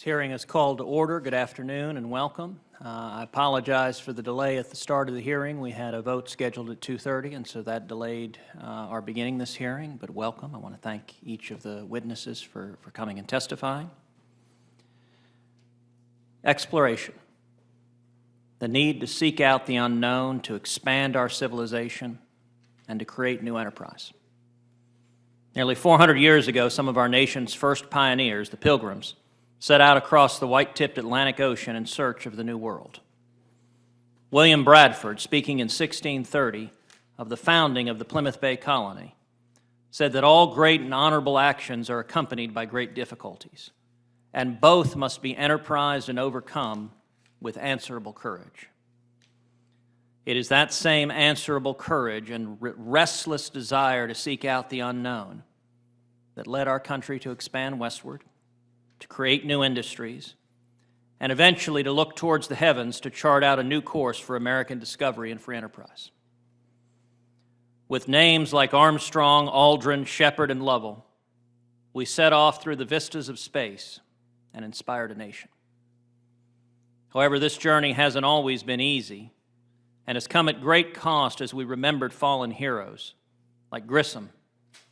This hearing is called to order. Good afternoon and welcome. I apologize for the delay at the start of the hearing. We had a vote scheduled at 2:30, and so that delayed our beginning this hearing, but welcome. I want to thank each of the witnesses for coming and testifying. Exploration. The need to seek out the unknown, to expand our civilization, and to create new enterprise. Nearly 400 years ago, some of our nation's first pioneers, the Pilgrims, set out across the white-tipped Atlantic Ocean in search of the New World. William Bradford, speaking in 1630 of the founding of the Plymouth Bay Colony, said that all great and honorable actions are accompanied by great difficulties, and both must be enterprised and overcome with answerable courage. It is that same answerable courage and restless desire to seek out the unknown that led our country to expand westward, to create new industries, and eventually to look towards the heavens to chart out a new course for American discovery and free enterprise. With names like Armstrong, Aldrin, Shepard, and Lovell, we set off through the vistas of space and inspired a nation. However, this journey hasn't always been easy and has come at great cost as we remembered fallen heroes like Grissom,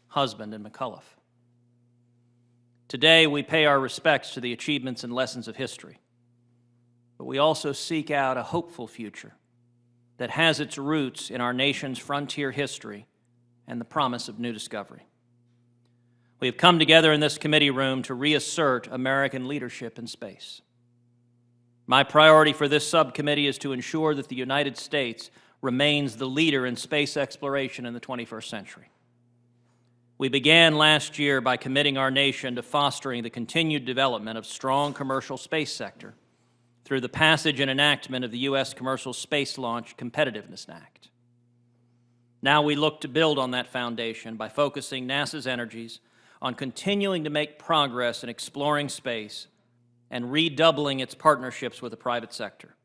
Husband, and McCullough. Today, we pay our respects to the achievements and lessons of history, but we also seek out a hopeful future that has its roots in our nation's frontier history and the promise of new discovery. We have come together in this committee room to reassert American leadership in space. My priority for this subcommittee is to ensure that the United States remains the leader in space exploration in the 21st century. We began last year by committing our nation to fostering the continued development of strong commercial space sector through the passage and enactment of the U.S. Commercial Space Launch Competitiveness Act. Now we look to build on that foundation by focusing NASA's energies on continuing to make progress in exploring space and redoubling its partnerships with the private sector.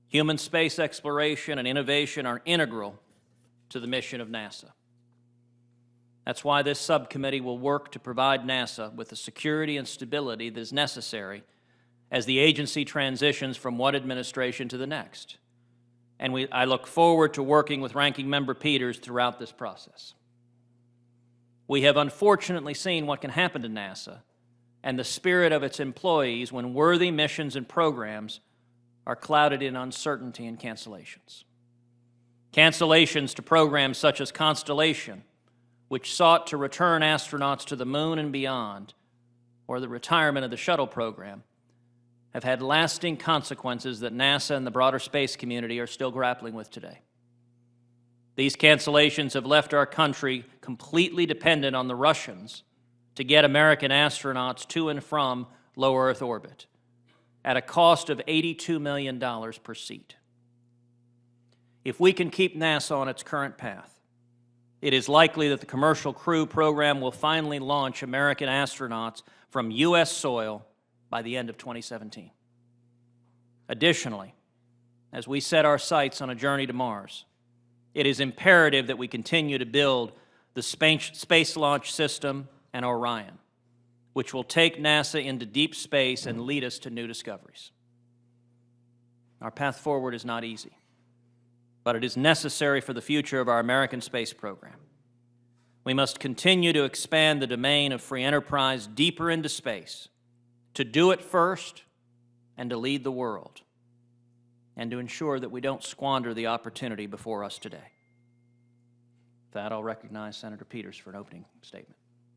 Human space exploration and innovation are integral to the mission of NASA. That's why this subcommittee will work to provide NASA with the security and stability that is necessary as the agency transitions from one administration to the next. And I look forward to working with Ranking Member Peters throughout this process. We have unfortunately seen what can happen to NASA and the spirit of its employees when worthy missions and programs are clouded in uncertainty and cancellations. Cancellations to programs such as Constellation, which sought to return astronauts to the moon and beyond, or the retirement of the shuttle program, have had lasting consequences that NASA and the broader space community are still grappling with today. These cancellations have left our country completely dependent on the Russians to get American astronauts to and from low Earth orbit at a cost of $82 million per seat. If we can keep NASA on its current path, it is likely that the Commercial Crew program will finally launch American astronauts from U.S. soil by the end of 2017. Additionally, as we set our sights on a journey to Mars, it is imperative that we continue to build the Space Launch System and Orion, which will take NASA into deep space and lead us to new discoveries. Our path forward is not easy, but it is necessary for the future of our American space program. We must continue to expand the domain of free enterprise deeper into space, to do it first and to lead the world, and to ensure that we don't squander the opportunity before us today. With that, I'll recognize Senator Peters for an opening statement.